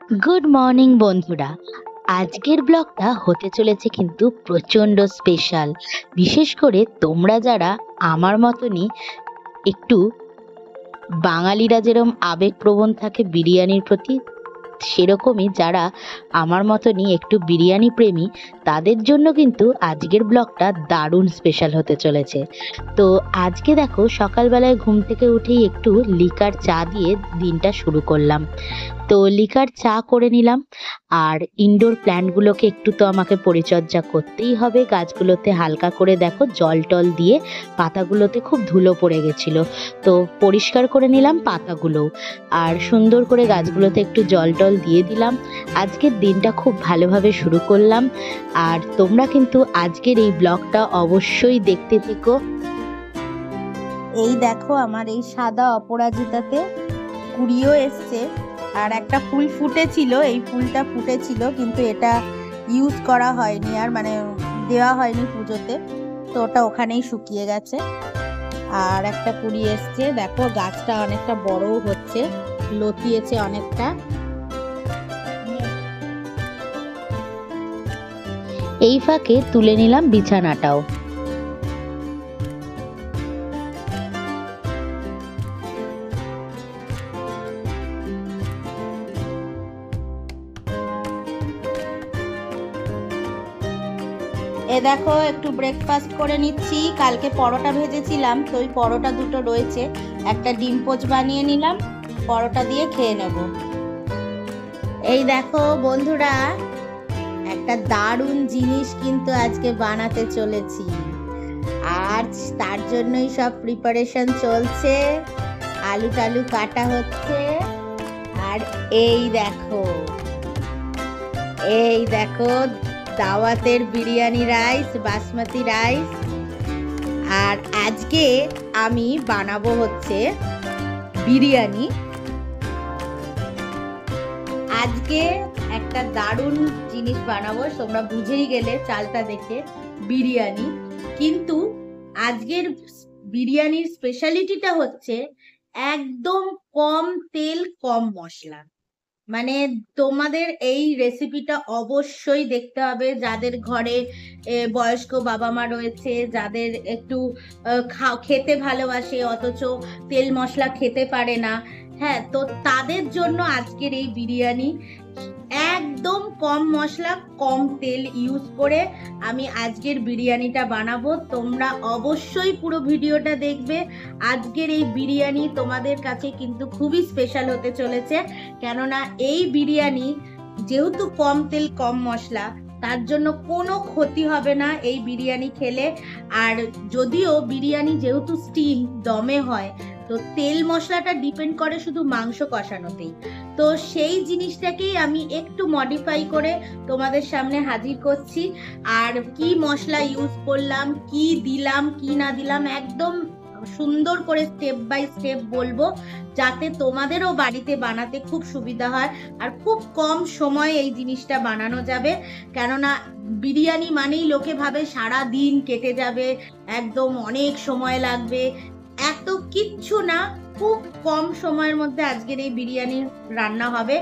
Good morning বন্ধুরা। আজকের ব্লগটা হতে চলেছে কিন্তু প্রচণ্ড স্পেশাল। বিশেষ করে তোমরা যারা আমার মতনই একটু বাঙালিরা যেরম আবেগপ্রবণ থাকে বিরিয়ানির প্রতি, সেরকমই যারা আমার মতনই একটু বিরিয়ানি প্রেমী, তাদের জন্য কিন্তু আজকের ব্লগটা দারুণ স্পেশাল হতে চলেছে। তো আজকে দেখো, সকালবেলায় ঘুম থেকে উঠেই একটু লিকার চা দিয়ে দিনটা শুরু করলাম। তো লিকার চা করে নিলাম। আর ইনডোর প্ল্যান্টগুলোকে একটু তো আমাকে পরিচর্যা করতেই হবে। গাছগুলোতে হালকা করে দেখো জল টল দিয়ে, পাতাগুলোতে খুব ধুলো পড়ে গেছিল, তো পরিষ্কার করে নিলাম পাতাগুলো। আর সুন্দর করে গাছগুলোতে একটু জল টল দিয়ে দিলাম। আজকের দিনটা খুব ভালোভাবে শুরু করলাম। আর তোমরা কিন্তু আজকের এই ব্লগটা অবশ্যই দেখতে থেকো। এই দেখো, আমার এই সাদা অপরাজিতাতে কুড়িও এসছে, আর একটা ফুল ফুটেছিল, এই ফুলটা ফুটেছিল কিন্তু এটা ইউজ করা হয়নি, আর মানে দেওয়া হয়নি পুজোতে, তো ওটা ওখানেই শুকিয়ে গেছে। আর একটা কুড়ি এসছে, দেখো গাছটা অনেকটা বড়ও হচ্ছে, লতিয়েছে অনেকটা। এই ফাঁকে তুলে নিলাম বিছানাটাও। এ দেখো, একটু ব্রেকফাস্ট করে নিচ্ছি। কালকে পরোটা ভেজেছিলাম, তো ওই পরোটা দুটো রয়েছে, একটা ডিম পোচ বানিয়ে নিলাম, পরোটা দিয়ে খেয়ে নেব। এই দেখো বন্ধুরা, একটা দারুণ জিনিস কিন্তু আজকে বানাতে চলেছি, আর তার জন্যই সব প্রিপারেশন চলছে। আলু টালু কাটা হচ্ছে, আর এই দেখো দাওয়াতের বিরিয়ানি রাইস, বাসমতি রাইস। আর আজকে আমি বানাবো হচ্ছে বিরিয়ানি। আজকে একটা দারুণ জিনিস বানাবো, তোমরা বুঝেই গেলে চালটা দেখে, বিরিয়ানি। কিন্তু আজকের বিরিয়ানির স্পেশালিটিটা হচ্ছে একদম কম তেল কম মশলা। মানে তোমাদের এই রেসিপিটা অবশ্যই দেখতে হবে, যাদের ঘরে বয়স্ক বাবা মা রয়েছে, যাদের একটু খেতে ভালোবাসে অথচ তেল মশলা খেতে পারে না, হ্যাঁ, তো তাদের জন্য আজকের এই বিরিয়ানি। একদম কম মশলা কম তেল ইউজ করে আমি আজকের বিরিয়ানিটা বানাবো। তোমরা অবশ্যই পুরো ভিডিওটা দেখবে। আজকের এই বিরিয়ানি তোমাদের কাছে কিন্তু খুবই স্পেশাল হতে চলেছে, কেননা এই বিরিয়ানি যেহেতু কম তেল কম মশলা, তার জন্য কোনো ক্ষতি হবে না এই বিরিয়ানি খেলে। আর যদিও বিরিয়ানি যেহেতু স্টিম দমে হয়, তো তেল মশলাটা ডিপেন্ড করে শুধু মাংস কষানোতেই, তো সেই জিনিসটাকেই আমি একটু মডিফাই করে তোমাদের সামনে হাজির করছি। আর কি মশলা ইউজ করলাম, কি দিলাম কি না দিলাম, একদম সুন্দর করে স্টেপ বাই স্টেপ বলবো, যাতে তোমাদেরও বাড়িতে বানাতে খুব সুবিধা হয় আর খুব কম সময়ে এই জিনিসটা বানানো যাবে। কেননা বিরিয়ানি মানেই লোকে ভাবে সারা দিন কেটে যাবে, একদম অনেক সময় লাগবে। এত কিচ্ছু না, খুব কম সময়ের মধ্যে আজকের এই বিরিয়ানি রান্না হবে,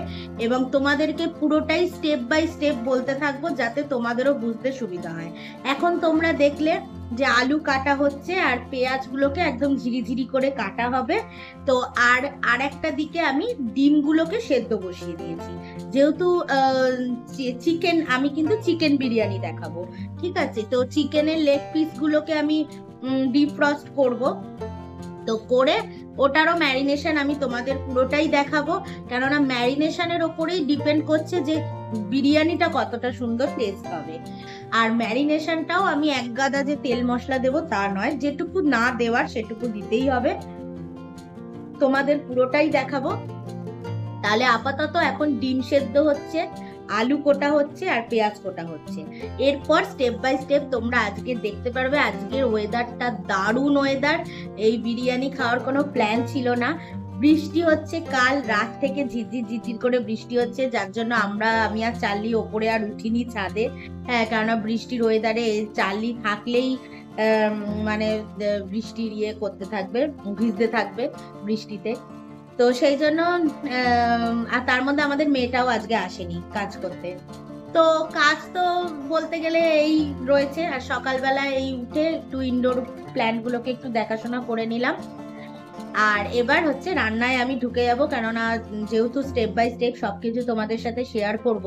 এবং তোমাদেরকে পুরোটাই স্টেপ বাই স্টেপ বলতে থাকবো যাতে তোমাদেরও বুঝতে সুবিধা হয়। এখন তোমরা দেখলে যে আলু কাটা হচ্ছে, আর পেঁয়াজগুলোকে একদম ঝিরিঝিরি করে কাটা হবে। তো আর একটা দিকে আমি ডিমগুলোকে সেদ্ধ বসিয়ে দিয়েছি, যেহেতু চিকেন, আমি কিন্তু চিকেন বিরিয়ানি দেখাবো, ঠিক আছে? তো চিকেনের লেগ পিসগুলোকে আমি ডিফ্রস্ট করব, তো করে ওটারও ম্যারিনেশন আমি তোমাদের পুরোটাই দেখাবো, কেননা ম্যারিনেশনের ওপরেই ডিপেন্ড করছে যে বিরিয়ানিটা কতটা সুন্দর টেস্ট হবে। আর ম্যারিনেশনটাও আমি এক গাদা যে তেল মশলা দেবো তা নয়, যেটুকু না দেওয়ার সেটুকু দিতেই হবে, তোমাদের পুরোটাই দেখাবো। তাহলে আপাতত এখন ডিম সেদ্ধ হচ্ছে, আলু কোটা হচ্ছে, আর পেঁয়াজ কোটা হচ্ছে। এরপর স্টেপ বাই স্টেপ তোমরা আজকে দেখতে পারবে। আজকের ওয়েদারটা দারুণ ওয়েদার, এই বিরিয়ানি খাওয়ার কোনো প্ল্যান ছিল না। বৃষ্টি হচ্ছে, কাল রাত থেকে ঝিরঝির ঝিরঝির করে বৃষ্টি হচ্ছে, যার জন্য আমি আর চার্লি ওপরে আর উঠিনি ছাদে। হ্যাঁ, কেননা বৃষ্টির ওয়েদারে চার্লি থাকলেই মানে বৃষ্টির করতে থাকবে, ভিজতে থাকবে বৃষ্টিতে। তো সেই জন্য আর তার মধ্যে আমাদের মেয়েটাও আজকে আসেনি কাজ করতে। তো কাজ তো বলতে গেলে এই রয়েছে, আর সকালবেলা এই উঠে একটু ইনডোর প্ল্যান্ট গুলোকে একটু দেখাশোনা করে নিলাম। আর এবার হচ্ছে রান্নায় আমি ঢুকে যাব, কেননা যেহেতু স্টেপ বাই স্টেপ সবকিছু তোমাদের সাথে শেয়ার করব।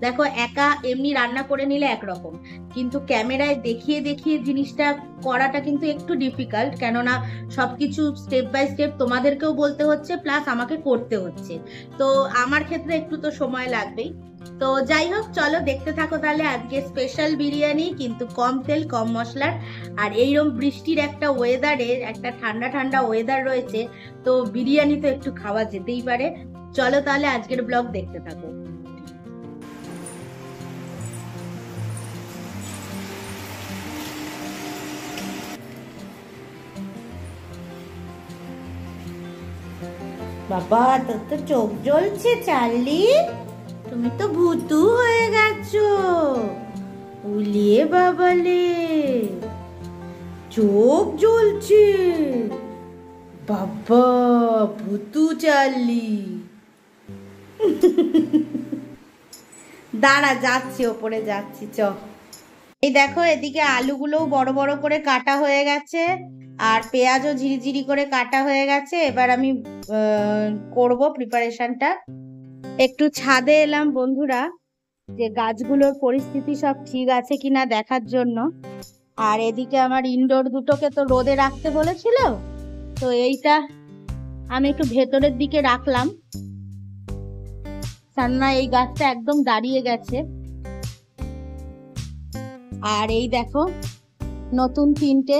দেখো, একা এমনি রান্না করে নিলে একরকম, কিন্তু ক্যামেরায় দেখিয়ে দেখিয়ে জিনিসটা করাটা কিন্তু একটু ডিফিকাল্ট, কেননা সবকিছু স্টেপ বাই স্টেপ তোমাদেরকেও বলতে হচ্ছে, প্লাস আমাকে করতে হচ্ছে। তো আমার ক্ষেত্রে একটু তো সময় লাগবেই। তো যাই হোক, চলো দেখতে থাকো তাহলে আজকে স্পেশাল বিরিয়ানি, কিন্তু কম তেল কম মশলার। আর এইরকম বৃষ্টির একটা ওয়েদারে, একটা ঠান্ডা ঠান্ডা ওয়েদার রয়েছে, তো বিরিয়ানি তো একটু খাওয়া যেতেই পারে। চলো তাহলে আজকের ব্লগ দেখতে থাকো। বাবা, তোর তো চোখ জ্বলছে চার্লি, তুমি তো ভূতু হয়ে গেছো। উলিয়ে বাবালে, চোখ জ্বলছে। বাবা, ভূতু চার্লি। দাঁড়া, যাচ্ছি, ওপরে যাচ্ছি, চ। এই দেখো, এদিকে আলুগুলোও বড় বড় করে কাটা হয়ে গেছে, আর পেঁয়াজও ঝিরিঝিরি করে কাটা হয়ে গেছে। এবার আমি করব প্রিপারেশনটা। একটু ছাদে এলাম বন্ধুরা, যে গাছগুলোর পরিস্থিতি সব ঠিক আছে কিনা দেখার জন্য। আর এদিকে আমার ইনডোর দুটোকে তো রোদে রাখতে বলেছিল, তো এইটা আমি একটু ভেতরের দিকে রাখলাম, কেননা এই গাছটা একদম দাঁড়িয়ে গেছে। আর এই দেখো, নতুন 3টে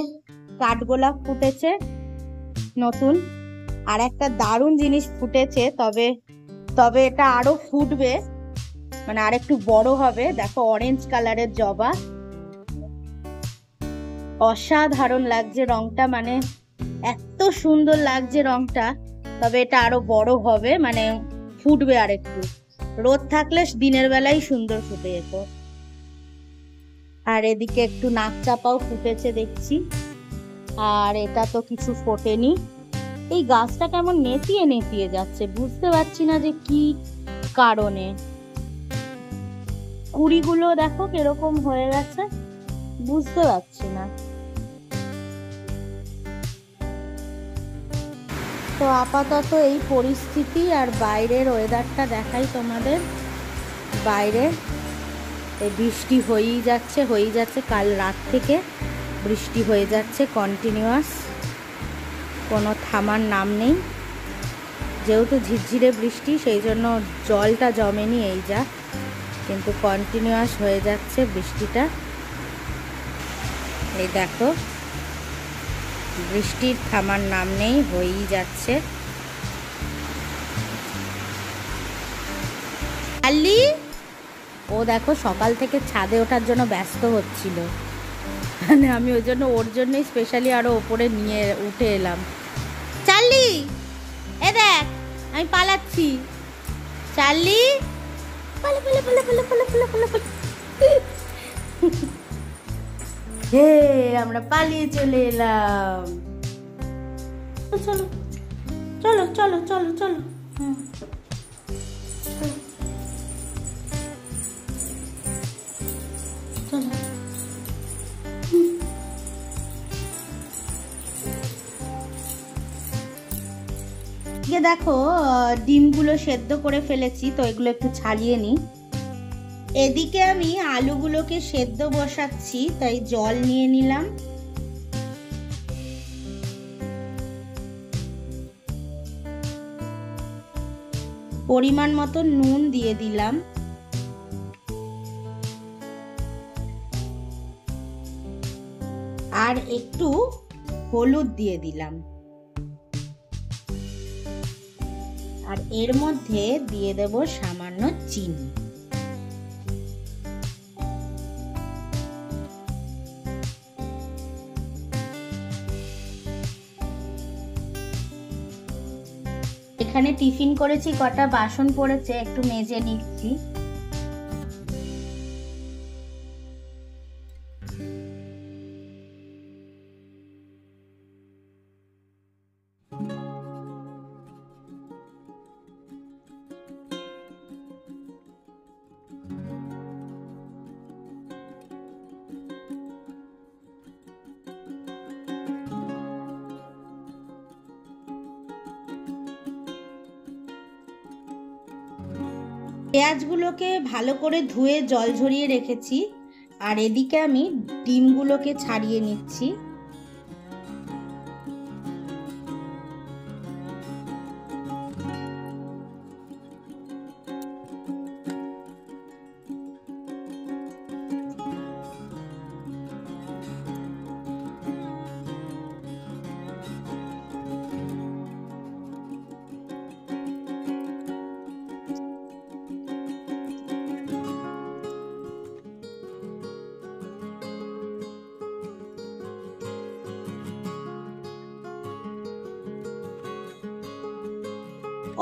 কাঠগোলাপ ফুটেছে নতুন, আর একটা দারুণ জিনিস ফুটেছে, তবে তবে এটা আরো ফুটবে, মানে আর একটু বড় হবে। দেখো, অরেঞ্জ কালারের জবা, অসাধারণ লাগছে রংটা, মানে এত সুন্দর লাগছে রংটা। তবে এটা আরো বড় হবে, মানে ফুটবে আর একটু, রোদ থাকলে দিনের বেলায় সুন্দর ফুটে যেত। আর এদিকে একটু নাক চাপাও ফুটেছে দেখছি, আর এটা তো কিছু ফোটেনি। এই গাছটা কেমন নেতিয়ে নেতিয়ে যাচ্ছে, বুঝতে পারছি না যে কি কারণে। কুড়িগুলো দেখো কিরকম হয়ে গেছে, বুঝতে পারছি না। তো আপাতত এই পরিস্থিতি, আর বাইরের ওয়েদারটা দেখাই তোমাদের। বাইরে এই বৃষ্টি হয়েই যাচ্ছে, কাল রাত থেকে বৃষ্টি হয়ে যাচ্ছে কন্টিনিউয়াস, কোনো থামার নাম নেই। যেহেতু ঝিরঝিরে বৃষ্টি, সেই জন্য জলটা জমেনি এই যা, কিন্তু কন্টিনিউয়াস হয়ে যাচ্ছে বৃষ্টিটা। এই দেখো, বৃষ্টির থামার নাম নেই, হয়েই যাচ্ছে। আলি, ও দেখো সকাল থেকে ছাদে ওঠার জন্য ব্যস্ত হচ্ছিল, মানে আমি ওই জন্য ওর জন্যই স্পেশালি আরো ওপরে নিয়ে উঠে এলাম। চার্লি, এ দেখ, আমি পালাচ্ছি। চার্লি, পালা পালা পালা পালা পালা পালা পালা পালা। হে, আমরা পালিয়ে চলে এলাম। চলো চলো চলো চলো চলো, চলো। দেখো, ডিমগুলো সেদ্ধ করে ফেলেছি, তো এগুলো একটু ছাড়িয়ে নিই। এদিকে আমি আলুগুলোকে সেদ্ধ বসাচ্ছি, তাই জল নিয়ে নিলাম। পরিমাণ মতো নুন দিয়ে দিলাম, আর একটু হলুদ দিয়ে দিলাম, আর এর মধ্যে দিয়ে দেব সামান্য চিনি। এখানে টিফিন করেছি, কটা বাসন পড়েছে, একটু মেজে নিচ্ছি। পেঁয়াজগুলোকে ভালো করে ধুয়ে জল ঝরিয়ে রেখেছি, আর এদিকে আমি ডিমগুলোকে ছাড়িয়ে নিচ্ছি।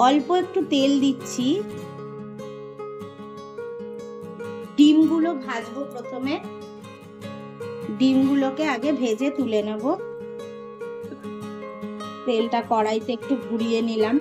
অল্প একটু তেল দিচ্ছি। ডিমগুলো ভাজবো। প্রথমে ডিমগুলোকে আগে ভেজে তুলে নেব। তেলটা কড়াইতে একটু ঘুরিয়ে নিলাম।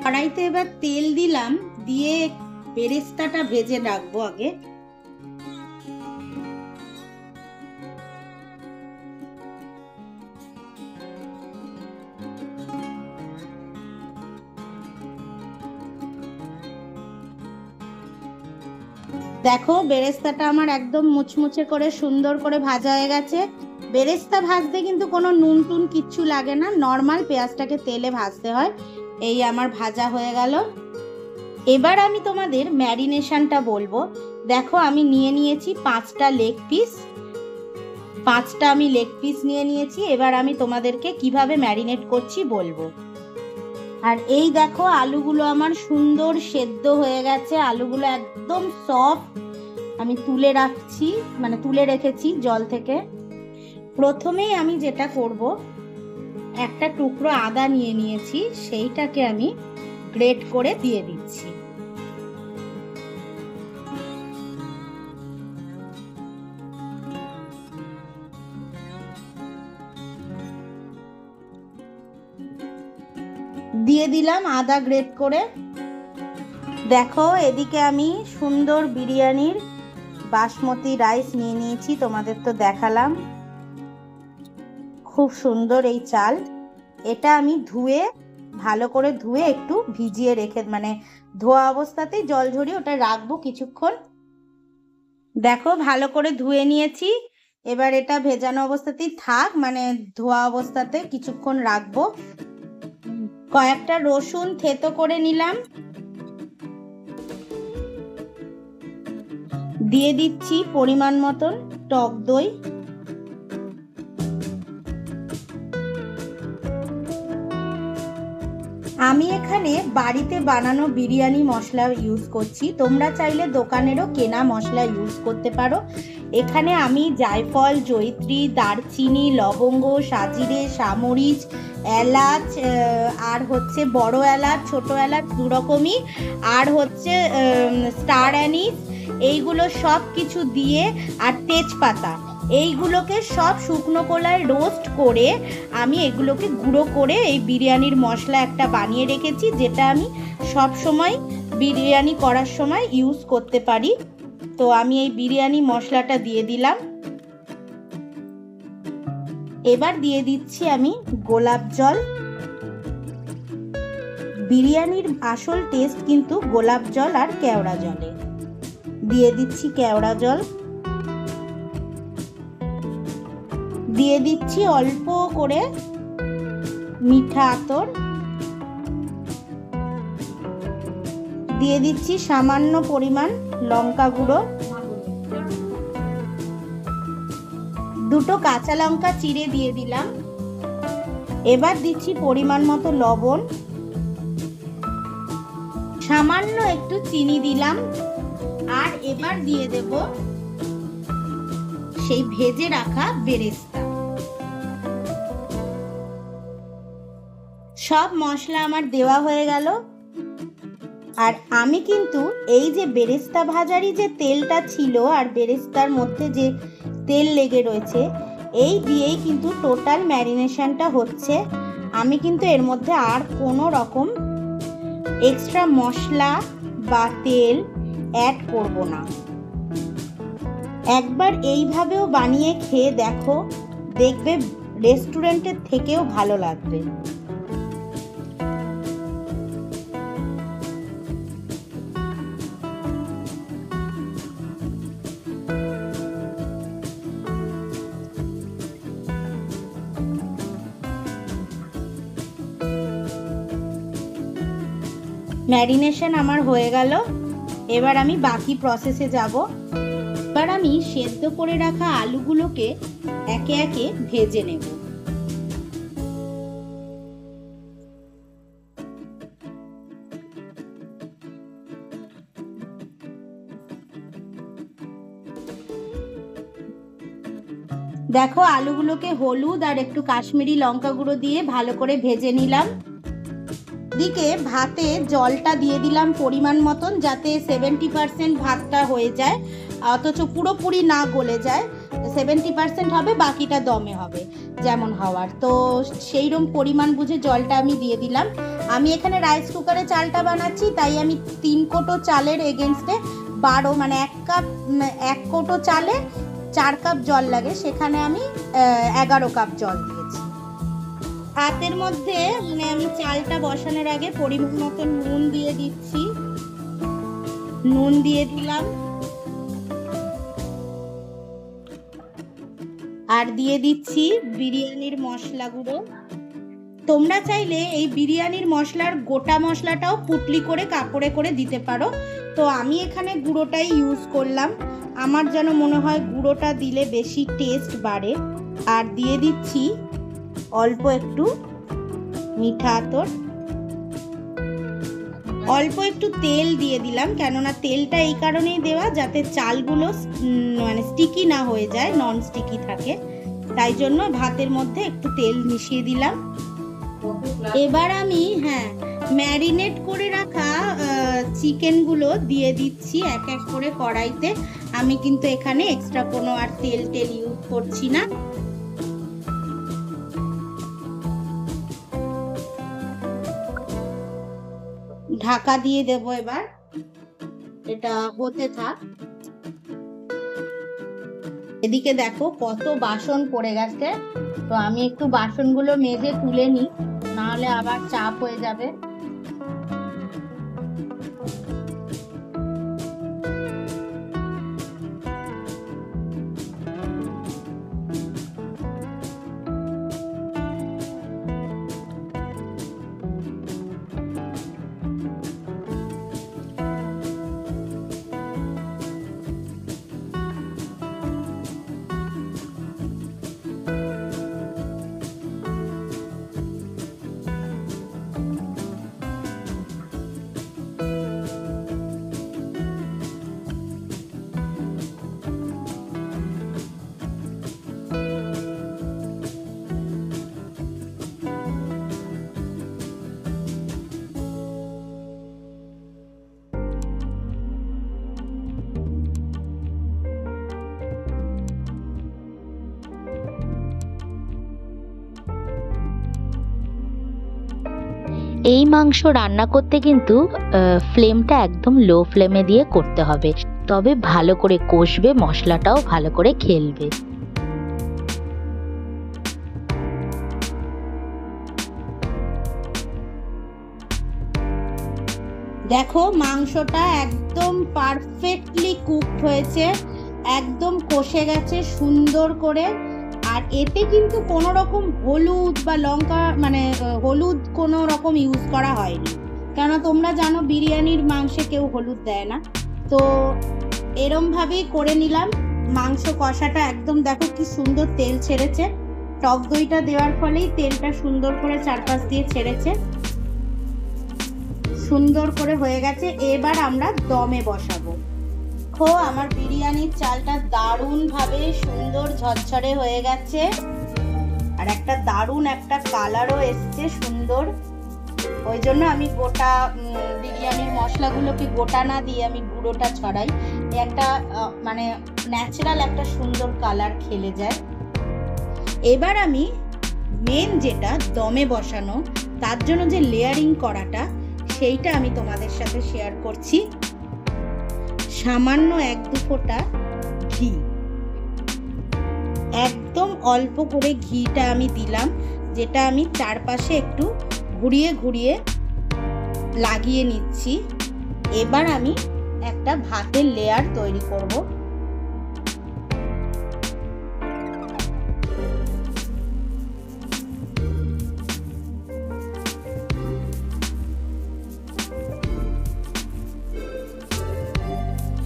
কড়াইতে এবার তেল দিলাম, দিয়ে বেরেস্তাটা ভেজে রাখবো আগে। দেখো বেরেস্তাটা আমার একদম মুচমুচে করে সুন্দর করে ভাজা হয়ে গেছে। বেরেস্তা ভাজতে কিন্তু কোনো নুন টুন কিচ্ছু লাগে না, নর্মাল পেঁয়াজটাকে তেলে ভাজতে হয়। এই আমার ভাজা হয়ে গেল। এবার আমি তোমাদের ম্যারিনেশনটা বলবো। দেখো আমি নিয়ে নিয়েছি 5টা লেগ পিস। 5টা আমি লেগ পিস নিয়ে নিয়েছি। এবার আমি তোমাদেরকে কিভাবে ম্যারিনেট করছি বলবো। আর এই দেখো আলুগুলো আমার সুন্দর সেদ্ধ হয়ে গেছে, আলুগুলো একদম সফট। আমি তুলে রাখছি, মানে তুলে রেখেছি জল থেকে। প্রথমেই আমি যেটা করব, একটা টুকরো আদা নিয়ে নিয়েছি, সেইটাকে আমি গ্রেট করে দিয়ে দিচ্ছি। দিয়ে দিলাম আদা গ্রেট করে। দেখো এদিকে আমি সুন্দর বিরিয়ানির বাসমতি রাইস নিয়ে নিয়েছি, তোমাদের তো দেখালাম। খুব সুন্দর এই চাল। এটা আমি ধুয়ে ভালো করে ধুয়ে একটু ভিজিয়ে রেখে, মানে ধোয়া অবস্থাতেই জল ঝরিয়ে ওটা রাখবো কিছুক্ষণ। দেখো ভালো করে ধুয়ে নিয়েছি। এবার এটা ভেজানো অবস্থাতেই থাক, মানে ধোয়া অবস্থাতে কিছুক্ষণ রাখবো। কয়েকটা রসুন থেতো করে নিলাম, দিয়ে দিচ্ছি পরিমাণ মতন টক দই। আমি এখানে বাড়িতে বানানো বিরিয়ানি মশলা ইউজ করছি, তোমরা চাইলে দোকানেরও কেনা মশলা ইউজ করতে পারো। এখানে আমি জায়ফল, জয়িত্রী, দারচিনি, লবঙ্গ, সাজিরে, সামরিচ, এলাচ, আর হচ্ছে বড় এলাচ, ছোট এলাচ দুরকমই, আর হচ্ছে স্টার অ্যানিস, এইগুলো সব কিছু দিয়ে, আর তেজপাতা, এইগুলোকে সব শুকনো কলায় রোস্ট করে আমি এগুলোকে গুঁড়ো করে এই বিরিয়ানির মশলা একটা বানিয়ে রেখেছি, যেটা আমি সব সময় বিরিয়ানি করার সময় ইউজ করতে পারি। তো আমি এই বিরিয়ানি মশলাটা দিয়ে দিলাম। এবার দিয়ে দিচ্ছি আমি গোলাপ জল। বিরিয়ানির আসল টেস্ট কিন্তু গোলাপ জল আর কেওড়া জলে। দিয়ে দিচ্ছি কেওড়া জল। দিয়ে দিচ্ছি অল্প করে মিঠা আতর। দিয়ে দিচ্ছি সামান্য পরিমাণ লঙ্কা গুঁড়ো। দুটো কাঁচা লঙ্কা চিড়ে দিয়ে দিলাম। এবার দিচ্ছি পরিমাণ মতো লবণ, সামান্য একটু চিনি দিলাম। আর এবার দিয়ে দেব সেই ভেজে রাখা বেরেস্তা। সব মশলা আমার দেওয়া হয়ে গেল। আর আমি কিন্তু এই যে বেরেস্তা ভাজারই যে তেলটা ছিল আর বেরেস্তার মধ্যে যে তেল লেগে রয়েছে, এই দিয়েই কিন্তু টোটাল ম্যারিনেশনটা হচ্ছে। আমি কিন্তু এর মধ্যে আর কোনো রকম এক্সট্রা মশলা বা তেল অ্যাড করব না। একবার এইভাবেও বানিয়ে খেয়ে দেখো, দেখবে রেস্টুরেন্টের থেকেও ভালো লাগবে। ম্যারিনেশন আমার হয়ে গেল, এবার আমি বাকি প্রসেসে যাব। এবার আমি সেদ্ধ করে রাখা আলুগুলোকে একে একে ভেজে নেব। দেখো আলুগুলোকে হলুদ আর একটু কাশ্মীরি লঙ্কা গুঁড়ো দিয়ে ভালো করে ভেজে নিলাম। দিকে ভাতে জলটা দিয়ে দিলাম পরিমাণ মতন, যাতে 70% ভাতটা হয়ে যায়, অথচ পুরোপুরি না গলে যায়। 70% হবে, বাকিটা দমে হবে যেমন হওয়ার। তো সেইরকম পরিমাণ বুঝে জলটা আমি দিয়ে দিলাম। আমি এখানে রাইস কুকারে চালটা বানাচ্ছি, তাই আমি 3 কোটো চালের এগেনস্টে 12 মানে 1 কোটো চালে 4 কাপ জল লাগে, সেখানে আমি 11 কাপ জল দিয়েছি। ভাতের মধ্যে মানে আমি চালটা বসানোর আগে পরিমাণ মতো নুন দিয়ে দিচ্ছি, নুন দিয়ে দিলাম, আর দিয়ে দিচ্ছি বিরিয়ানির মশলা গুঁড়ো। তোমরা চাইলে এই বিরিয়ানির মশলার গোটা মশলাটাও পুটলি করে কাপড়ে করে দিতে পারো, তো আমি এখানে গুঁড়োটাই ইউজ করলাম। আমার যেন মনে হয় গুঁড়োটা দিলে বেশি টেস্ট বাড়ে। আর দিয়ে দিচ্ছি অল্প একটু মিঠা আতর, অল্প একটু তেল দিয়ে দিলাম, কেননা তেলটা এই কারণেই দেওয়া যাতে চালগুলো মানে স্টিকি না হয়ে যায়, নন স্টিকি থাকে, তাই জন্য ভাতের মধ্যে একটু তেল মিশিয়ে দিলাম। এবার আমি ম্যারিনেট করে রাখা চিকেনগুলো দিয়ে দিচ্ছি এক এক করে কড়াইতে। আমি কিন্তু এখানে এক্সট্রা কোনো আর তেল ইউজ করছি না। ঢাকা দিয়ে দেব, এবার এটা হতে থাক। এদিকে দেখো কত বাসন পড়ে গেছে, তো আমি একটু বাসনগুলো মেজে তুলে নিই, নাহলে আবার চাপ হয়ে যাবে। এই মাংস রান্না করতে কিন্তু ফ্লেমটা একদম লো ফ্লেমে দিয়ে করতে হবে, তবে ভালো করে কষবে, মশলাটাও ভালো করে খেলবে। দেখো মাংসটা একদম পারফেক্টলি কুকড হয়েছে, একদম কষে গেছে সুন্দর করে। আর এতে কিন্তু কোনো রকম হলুদ বা লঙ্কা মানে হলুদ কোনো রকম ইউজ করা হয়নি, কেন তোমরা জানো বিরিয়ানির মাংসে কেউ হলুদ দেয় না। তো এরম ভাবেই করে নিলাম। মাংস কষাটা একদম দেখো কি সুন্দর তেল ছেড়েছে, টক দইটা দেওয়ার ফলেই তেলটা সুন্দর করে চারপাশ দিয়ে ছেড়েছে, সুন্দর করে হয়ে গেছে। এবার আমরা দমে বসাবো। আমার বিরিয়ানির চালটা দারুণ ভাবে সুন্দর ঝরঝরে হয়ে গেছে, আর একটা দারুণ একটা কালারও এসছে সুন্দর। ওই জন্য আমি গোটা বিরিয়ানির মশলাগুলোকে গোটা না দিয়ে আমি গুঁড়োটা ছড়াই। একটা মানে ন্যাচারাল একটা সুন্দর কালার খেলে যায়। এবার আমি মেন যেটা দমে বসানো, তার জন্য যে লেয়ারিং করাটা, সেইটা আমি তোমাদের সাথে শেয়ার করছি। সামান্য 1-2 ফোঁটা ঘি, একদম অল্প করে ঘিটা আমি দিলাম, যেটা আমি চারপাশে একটু ঘুরিয়ে ঘুরিয়ে লাগিয়ে নিচ্ছি। এবার আমি একটা ভাতের লেয়ার তৈরি করব।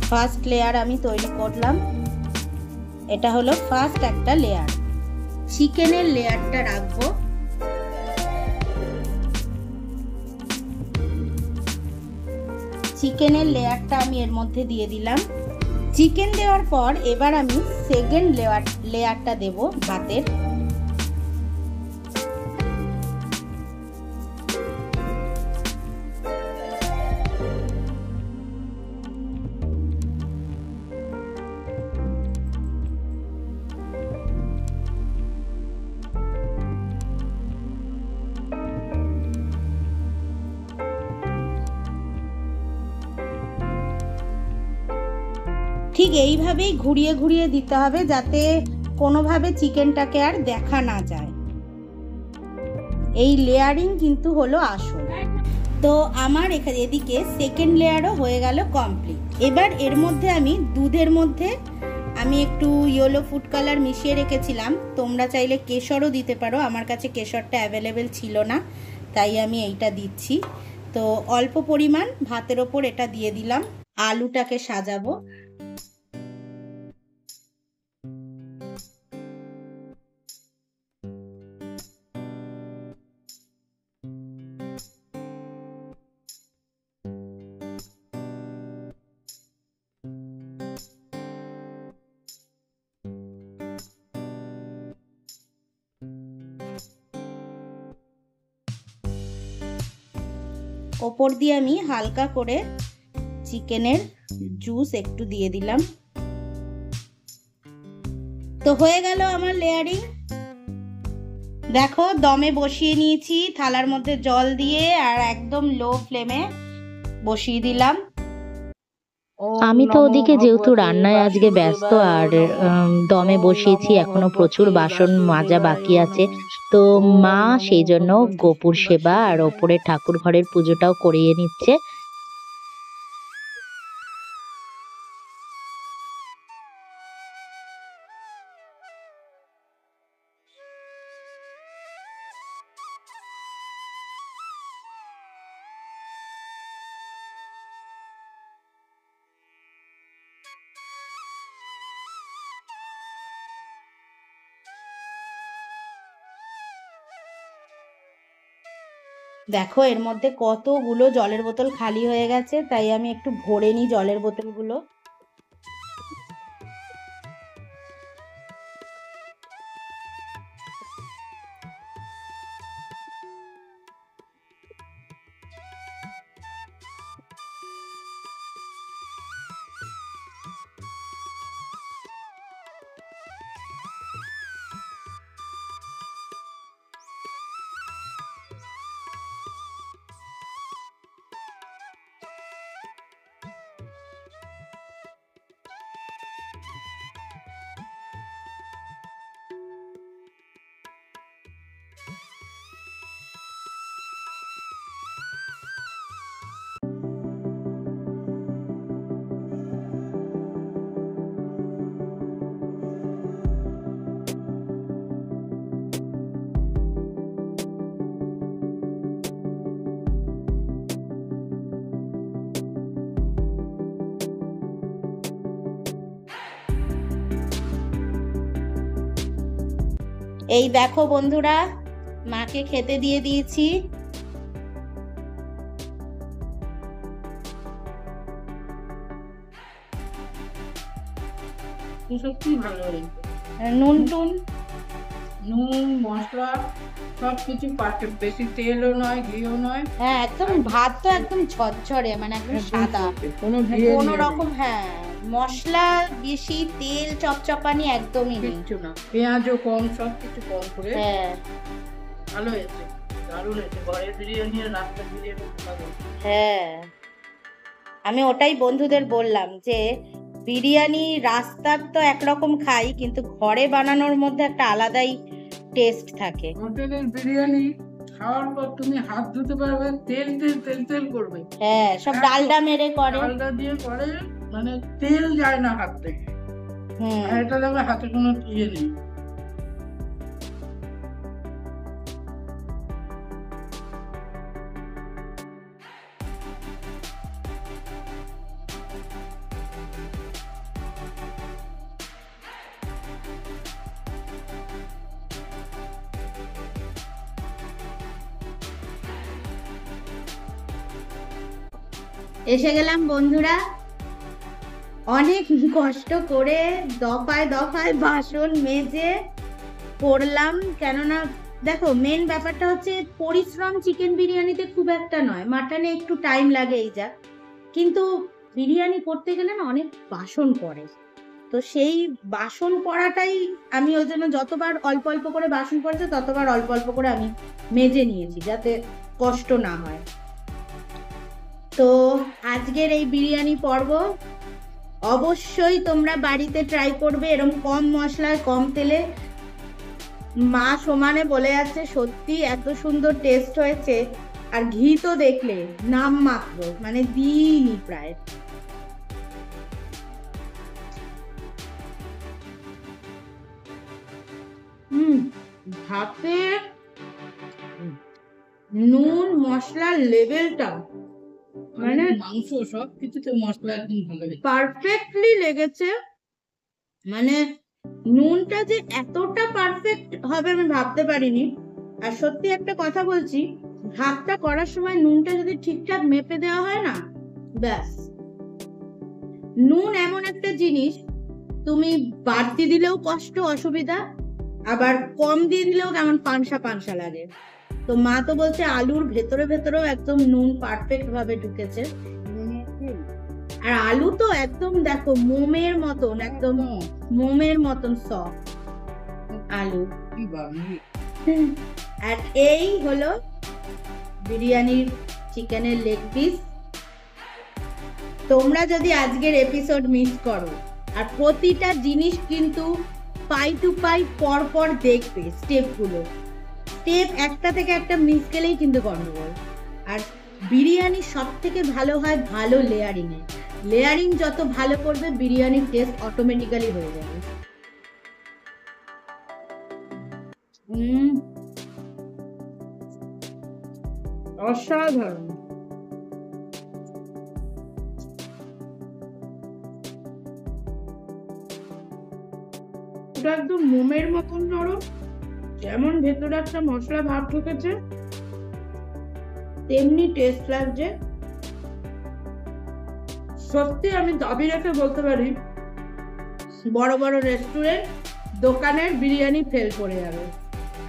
ফার্স্ট লেয়ার আমি তৈরি করলাম। এটা হলো ফার্স্ট একটা লেয়ার। চিকেনের লেয়ারটা রাখবো। চিকেনের লেয়ারটা আমি এর মধ্যে দিয়ে দিলাম। চিকেন দেওয়ার পর এবার আমি সেকেন্ড লেয়ারটা দেব ভাতের। ঠিক এইভাবেই ঘুরিয়ে ঘুরিয়ে দিতে হবে, যাতে কোনোভাবে চিকেনটাকে আর দেখা না যায়। এই লেয়ারিং কিন্তু হলো আসল। তো আমার এদিকে সেকেন্ড লেয়ারও হয়ে গেল কমপ্লিট। এবার এর মধ্যে আমি দুধের মধ্যে আমি একটু ইয়েলো ফুড কালার মিশিয়ে রেখেছিলাম, তোমরা চাইলে কেশরও দিতে পারো। আমার কাছে কেশরটা অ্যাভেলেবেল ছিল না, তাই আমি এইটা দিচ্ছি। তো অল্প পরিমাণ ভাতের ওপর এটা দিয়ে দিলাম। আলুটাকে সাজাবো। ওপর দিয়ে আমি হালকা করে চিকেনের জুস একটু দিয়ে দিলাম। তো হয়ে গেল আমার লেয়ারিং। দেখো দমে বসিয়ে নিয়েছি, থালার মধ্যে জল দিয়ে আর একদম লো ফ্লেমে বসিয়ে দিলাম। আমি তো ওদিকে যেহেতু রান্নায় আজকে ব্যস্ত আর দমে বসিয়েছি, এখনো প্রচুর বাসন মাজা বাকি আছে। তো মা সেই জন্য গোপুর সেবা আর ওপরে ঠাকুর ঘরের পুজোটাও করিয়ে নিচ্ছে। দেখো এর মধ্যে কতগুলো জলের বোতল খালি হয়ে গেছে, তাই আমি একটু ভরে নিই জলের বোতলগুলো। এই দেখো বন্ধুরা, মাকে খেতে দিয়ে দিয়েছি। নুন টুন নুন মশলা সবকিছু পারফেক্ট, বেশি তেলও নয় ঘিও নয়, হ্যাঁ একদম ভাত তো একদম ঝরঝরে, মানে একদম একদম সাদা, কোনো ঘিয়ে কোনো নিয়ে রকম হ্যাঁ মশলা বেশি, তেল চপচপানি একদমই নেই। কিচ্ছু না, পেঁয়াজও কম, সবকিছু কম করে হ্যাঁ ভালো হয়েছে, দারুণ হয়েছে। ঘরের বিরিয়ানি আর রাস্তার বিরিয়ানি ভালো। হ্যাঁ আমি ওটাই বন্ধুদের বললাম যে বিরিয়ানি রাস্তার তো একরকম খাই, কিন্তু ঘরে বানানোর মধ্যে একটা আলাদাই টেস্ট থাকে। হোটেলের বিরিয়ানি খাওয়ার পর তুমি হাত ধুতে পারবে, তেল তেল তেল তেল করবে, হ্যাঁ সব ডালডা মেরে করে। ডালটা দিয়ে করে, মানে তেল যায় না হাত থেকে। হুম আর এটা দেখবে হাতে কোনো ইয়ে নেই। এসে গেলাম বন্ধুরা, অনেক কষ্ট করে দফায় দফায় বাসন মেজে করলাম। কেননা দেখো মেন ব্যাপারটা হচ্ছে পরিশ্রম চিকেন বিরিয়ানিতে খুব একটা নয়, মাটনে একটু টাইম লাগে এই যা, কিন্তু বিরিয়ানি করতে গেলে না অনেক বাসন পড়ে। তো সেই বাসন পড়াটাই আমি ওই জন্য যতবার অল্প অল্প করে বাসন পড়েছে ততবার অল্প অল্প করে আমি মেজে নিয়েছি যাতে কষ্ট না হয়। তো আজকের এই বিরিয়ানি পর্ব অবশ্যই তোমরা বাড়িতে ট্রাই করবে, এরকম কম মশলায় কম তেলে। মা সমানে বলে যাচ্ছে সত্যি এত সুন্দর টেস্ট হয়েছে, আর ঘি তো দেখলে নাম মাত্র, মানে দিইনি প্রায়। ভাতে নুন মশলার লেভেলটা মানে মাংস সবকিছুতে মশলা একদম ভালো হয়েছে। পারফেক্টলি লেগেছে। মানে নুনটা যে এতটা পারফেক্ট হবে আমি ভাবতে পারিনি। আর সত্যি একটা কথা বলছি, ভাতটা করার সময় নুনটা যদি ঠিকঠাক মেপে দেওয়া হয় না, ব্যাস। নুন এমন একটা জিনিস, তুমি বাড়তি দিলেও কষ্ট অসুবিধা, আবার কম দিয়ে দিলেও কেমন পানসা পানসা লাগে। তো মা তো বলছে আলুর ভেতরে ভেতরেও একদম নুন পারফেক্ট ভাবে ঢুকেছে। আর আলু তো একদম দেখো মোমের মতন, একদম মোমের মতন সফট আলু। কি বাবু, আর এই হলো বিরিয়ানির চিকেনের লেগ পিস। তোমরা যদি আজকের এপিসোড মিস করো, আর প্রতিটা জিনিস কিন্তু পাই টু পাই পর পর দেখবে স্টেপগুলো, স্টেপ একটা থেকে একটা মিস গেলেই কিন্তু গন্ডগোল। আর বিরিয়ানি সব থেকে ভালো হয় ভালো লেয়ারিং এ, লেয়ারিং যত ভালো করবে বিরিয়ানির টেস্ট অটোমেটিক্যালি হয়ে যাবে। অসাধারণ। এটা একদম মোমের মতন নরম, যেমন ভেতরে একটা মশলা ভাব ঢুকেছে তেমনি টেস্ট লাগছে। সত্যি আমি দাবি রেখে বলতে পারি বড় বড় রেস্টুরেন্ট দোকানের বিরিয়ানি ফেল করে যাবে।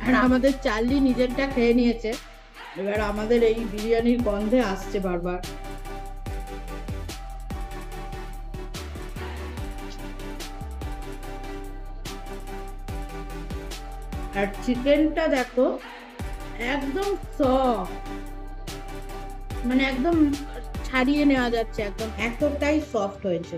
আর আমাদের চার্লি নিজেরটা খেয়ে নিয়েছে, এবার আমাদের এই বিরিয়ানির গন্ধে আসছে বারবার। আর চিকেনটা দেখো একদম সফট, মানে একদম ছাড়িয়ে নেওয়া যাচ্ছে, একদম এতটাই সফট হয়েছে।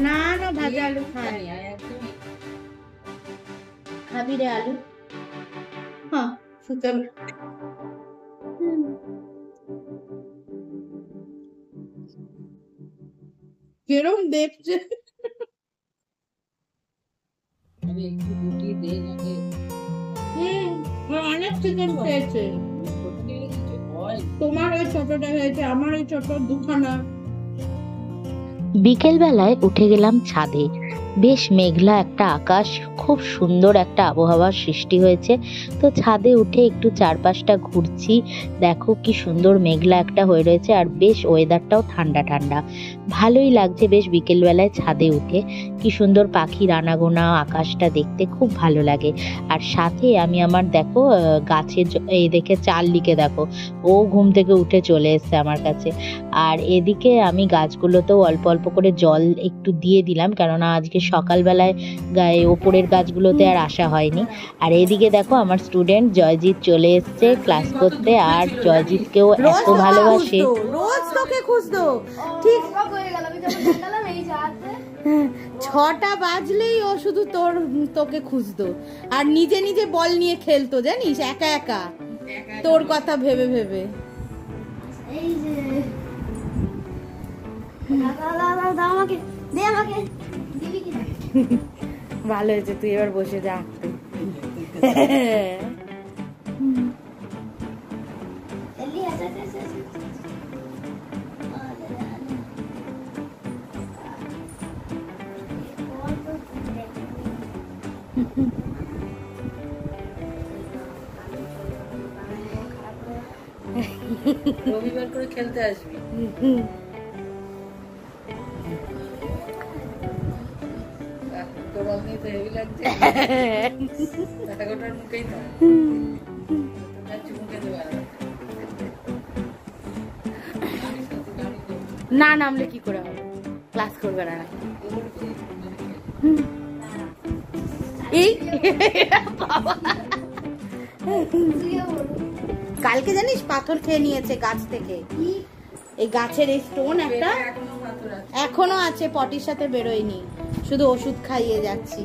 না না ভাজা আলু খায়, খাবি রে আলু? হ্যাঁ সুতরাং কিরম দেখছে। আরে একটু রুটি দে নাকি? অনেক চিকেন খেয়েছে। তোমার ওই ছোটটা হয়েছে, আমার ওই ছোট দুখানা। বিকেল বেলায় উঠে গেলাম ছাদে। বেশ মেঘলা একটা আকাশ, খুব সুন্দর একটা আবহাওয়ার সৃষ্টি হয়েছে। তো ছাদে উঠে একটু চারপাশটা ঘুরছি। দেখো কি সুন্দর মেঘলা একটা হয়ে রয়েছে, আর বেশ ওয়েদারটাও ঠান্ডা ঠান্ডা, ভালোই লাগছে বেশ বিকেল বেলায় ছাদে উঠে। কি সুন্দর পাখির আনাগোনা, আকাশটা দেখতে খুব ভালো লাগে। আর সাথে আমি আমার দেখো গাছের এই দেখে চার্লিকে দেখো, ও ঘুম থেকে উঠে চলে এসছে আমার কাছে। আর এদিকে আমি গাছগুলোতেও অল্প অল্প করে জল একটু দিয়ে দিলাম, কেননা আজকে সকালবেলায় গায়ে ওপরের গাছগুলোতে আর আসা হয়নি। আর এদিকে দেখো আমার স্টুডেন্ট জয়জিৎ চলে এসছে ক্লাস করতে, আর জয়জিৎকেও এত ভালোবাসে। রোজ তোকে খুঁজতো, ঠিক 6টা বাজলেই ও শুধু তোকে খুঁজতো, আর নিজে নিজে বল নিয়ে খেলতো, জানিস, একা একা তোর কথা ভেবে ভেবে। ভালো হয়েছে, তুই এবার বসে যা। রবিবার করে খেলতে আসবি। না নামলে কি করে হবে, ক্লাস করবে না। এই কালকে জানিস পাথর খেয়ে নিয়েছে গাছ থেকে, এই গাছের এই স্টোন একটা এখনো আছে, পটির সাথে বেরোয়নি, শুধু ওষুধ খাইয়ে যাচ্ছি।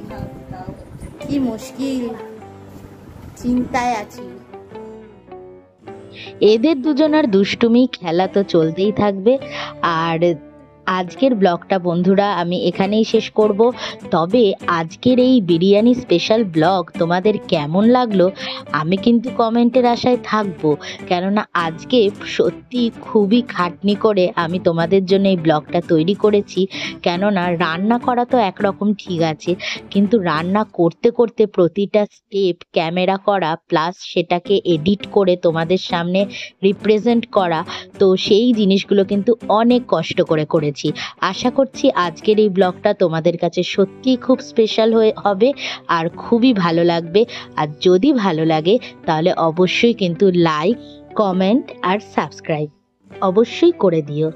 কি মুশকিল, চিন্তায় আছি। এদের দুজনের দুষ্টুমি খেলা তো চলতেই থাকবে। আর আজকের ব্লগটা বন্ধুরা আমি এখানেই শেষ করব। তবে আজকের এই বিরিয়ানি স্পেশাল ব্লগ তোমাদের কেমন লাগলো আমি কিন্তু কমেন্টের আশায় থাকবো, কেননা আজকে সত্যি খুবই খাটনি করে আমি তোমাদের জন্য এই ব্লগটা তৈরি করেছি। কেননা রান্না করা তো একরকম ঠিক আছে, কিন্তু রান্না করতে করতে প্রতিটা স্টেপ ক্যামেরা করা, প্লাস সেটাকে এডিট করে তোমাদের সামনে রিপ্রেজেন্ট করা, তো সেই জিনিসগুলো কিন্তু অনেক কষ্ট করে করেছি। আশা করছি আজকের এই ব্লগটা তোমাদের কাছে সত্যিই খুব স্পেশাল হবে আর খুবই ভালো লাগবে। আর যদি ভালো লাগে তাহলে অবশ্যই কিন্তু লাইক, কমেন্ট আর সাবস্ক্রাইব অবশ্যই করে দিও।